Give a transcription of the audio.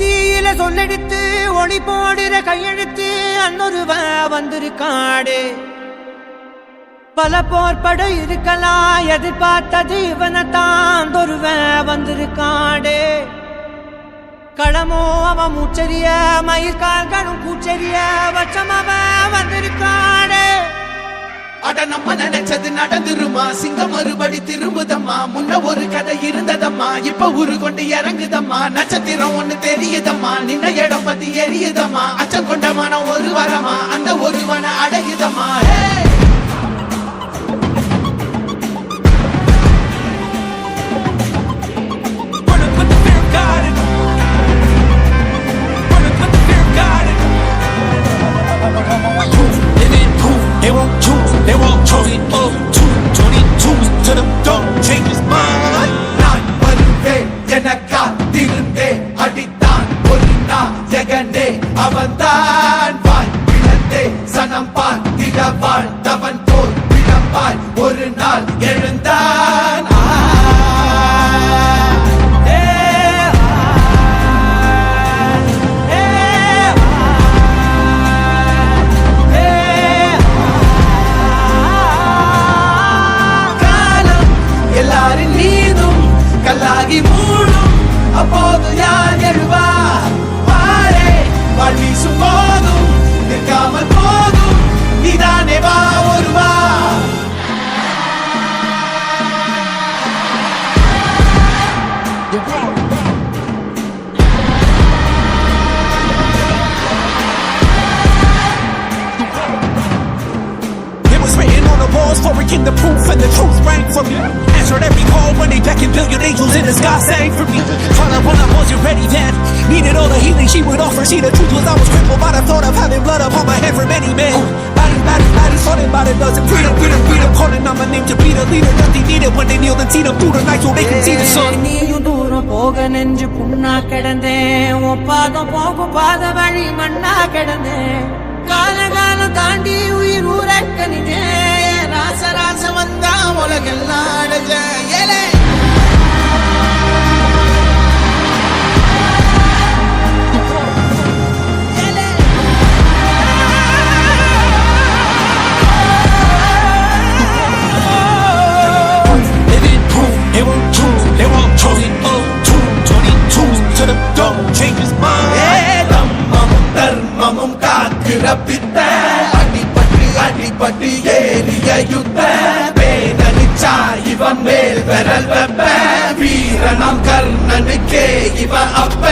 தீயில சொல்லெடுத்து ஒளி போடுற கையெழுத்து அன்னொருவ வந்திருக்காடே பல போர்பட இருக்கலாம் எதிர்பார்த்தது இவனைத்தான் ஒருவ வந்திருக்காடே களமோ அவன் மூச்சரிய மயிர்கால்களும் கூச்சரிய வச்சம் அவன் வந்திருக்காடே அட நம்ம நினைச்சது நடந்துருமா சிங்கம் மறுபடி திரும்புதம்மா முன்ன ஒரு கதை இருந்ததம்மா இப்ப ஊரு கொண்டு இறங்குதம்மா நட்சத்திரம் ஒண்ணு தெரியுதம்மா நின்ன இடம் பத்தி எரியுதம்மா அச்சம் கொண்ட மனம் ஒரு வரமா அந்த ஒருவன அடையுதம்மா They won't choose, they won't choose it. 22 to the dog, change his mind. நான் வருவேன் எனக்கா திருந்தே அடித்தான் ஒரு நாள் ஜெகனே அவன்தான் வாய் விழந்தே சனம் பார்த்திட வாழ்ந்தவன் போல் விழப்பாய் ஒரு நாள் எழுந்தான் எல்லாரின் மீதும் கல்லாகி மூடும் அப்போது யார் எழுவா பாரே வாழ் வீசும் போதும் நிற்காமல் போதும் நீதானே வா ஒருவா For a king, the proof and the truth rang from you. Answered every call when they beckoned, billion angels in the sky sang for me. Found out when I wasn't ready then. Needed all the healing she would offer. See, the truth was I was crippled by the thought of having blood upon my head for many men. Bodies, falling by the dozen. Freedom, calling on my name to be the leader. Nothing needed when they kneel and see them through the night so they can see the sun. நீயும் தூரம் போக நெஞ்சு புண்ணா கிடந்தேன் ஒப்பாதம் போகும் பாத வழி மண்ணா கிடந்தேன் காலம் தாண்டி உயிர் ஊரக்கணிதே ராச வந்தா உலகெல்லாம் அடைஞ்ச ஏலே They won't choose, they won't choose it. 22 to the dog, change his mind. தம்மமும் தர்மமும் காக்கிற பித்த அடிபட்டு ஏறிய யுத்த பேரணிச்சா இவன் மேல் விரல் வெப்ப வீரனாம் கர்ணனுக்கே இவ அப்ப